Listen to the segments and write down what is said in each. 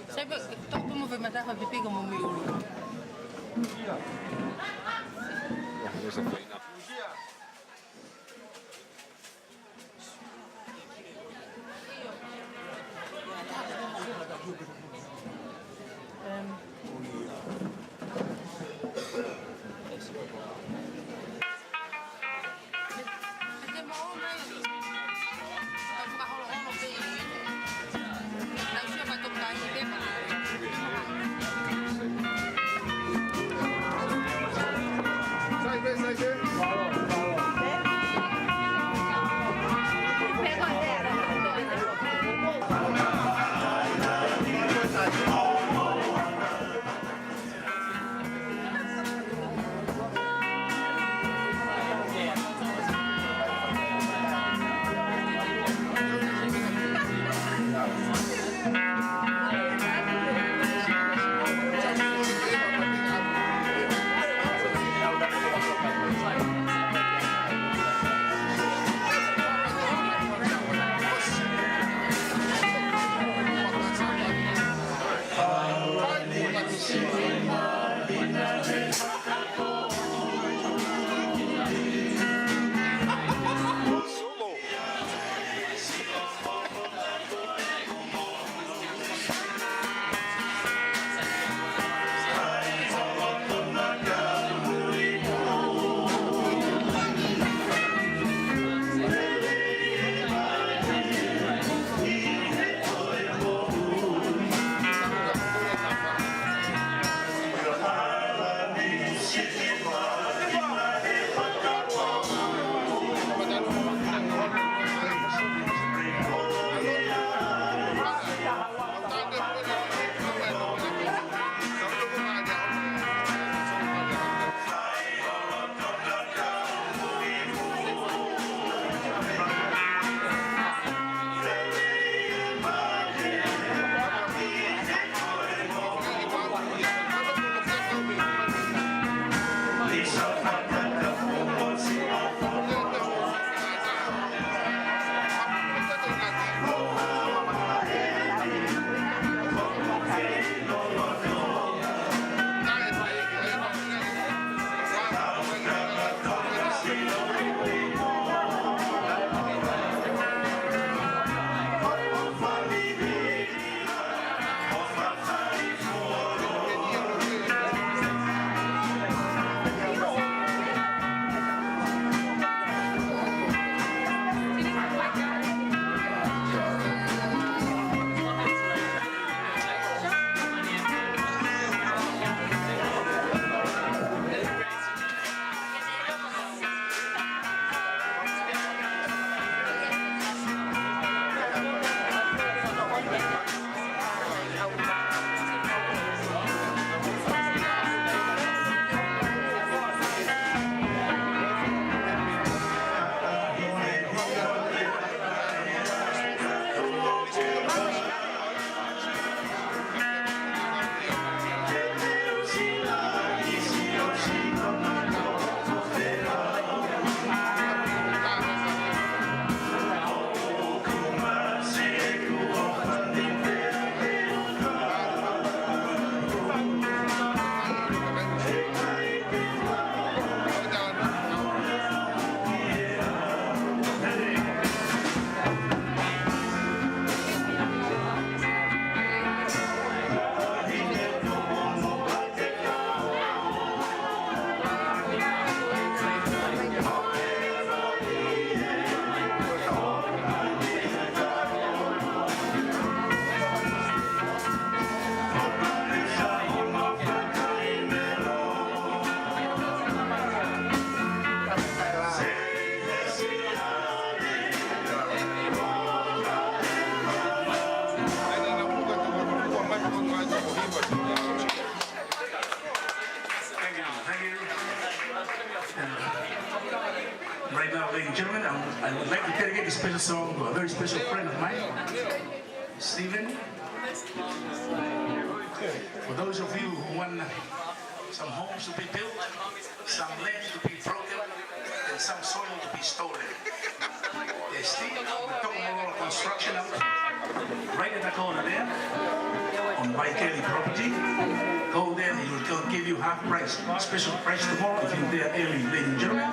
Sai, dopo mi fai mettere a pipì come un miolo. and gentlemen, I would like to dedicate this special song to a very special friend of mine, Stephen. For those of you who want some homes to be built, some land to be broken, and some soil to be stolen. There's Steve, Tokomoro Construction out right in the corner there, on By Kelly property. Go there, he will give you half price, special price tomorrow if you're there early, ladies and gentlemen.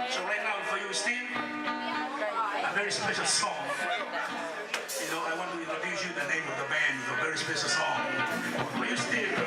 So right now for you, Steve, a very special song. You know, I want to introduce you the name of the band, a very special song. For you, Steve.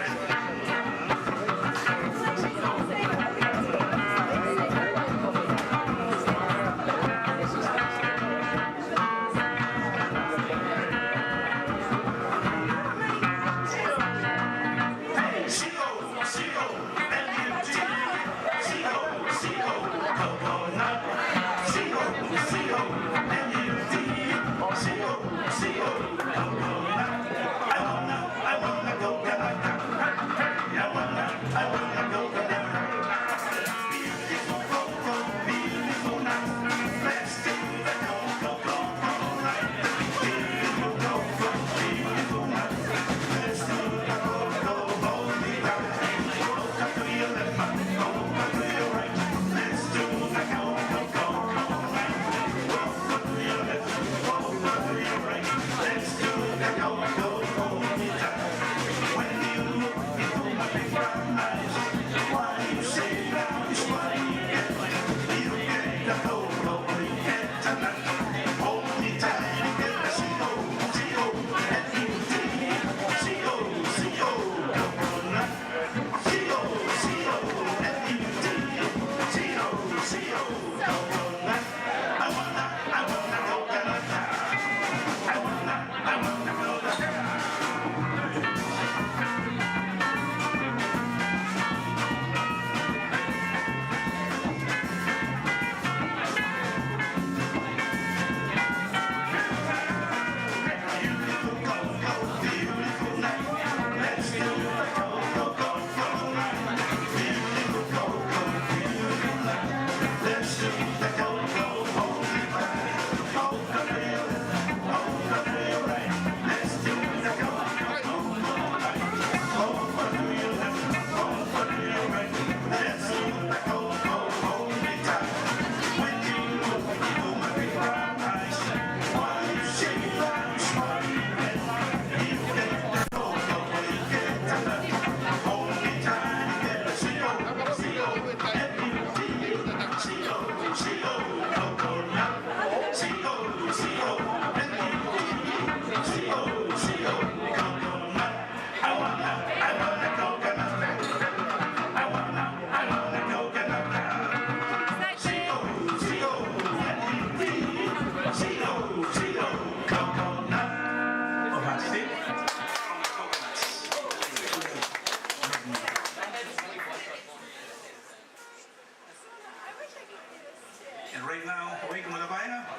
And right now,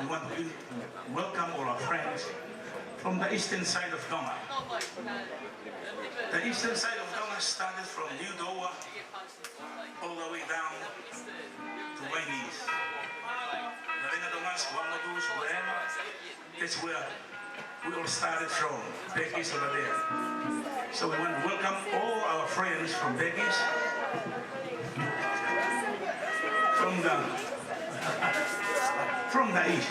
we want to welcome all our friends from the eastern side of Tonga. The eastern side of Tonga started from New Dowa all the way down to Wainis. Larenga Tongas, Wangadus, wherever, that's where we all started from, Becky's over there. So we want to welcome all our friends from Becky's, from the east,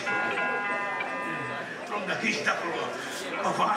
from the east of our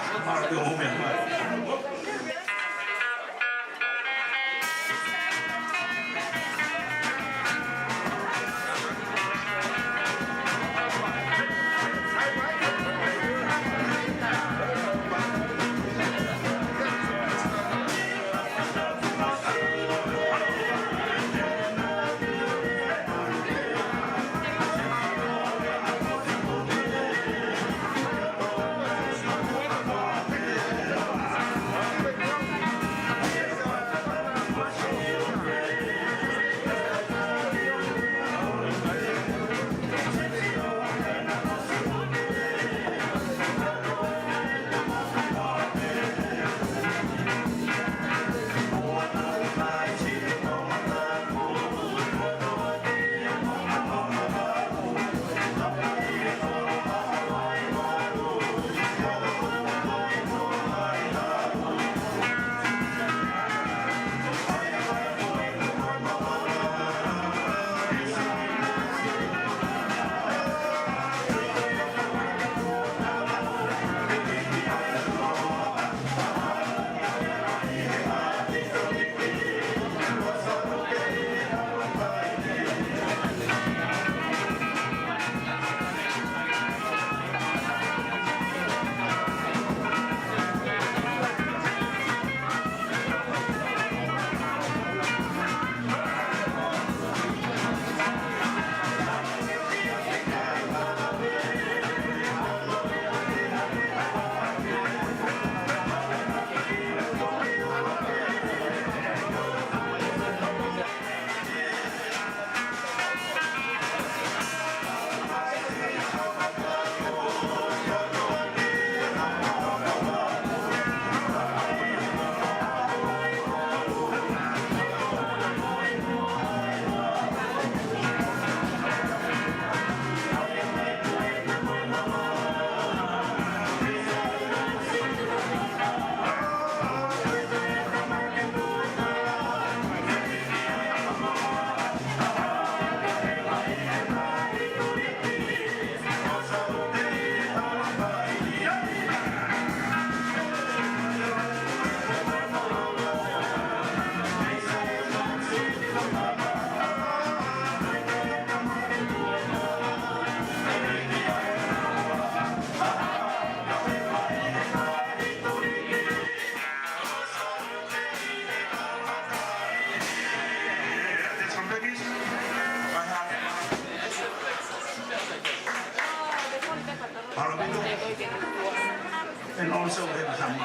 And also we have some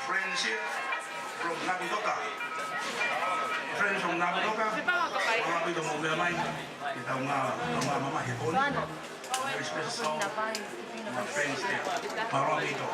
friends here from Nabudoka. Friends from Nabudoka. Marami itong magmamay. Kita mga mama hipon. Very special mga friends there. Marami ito.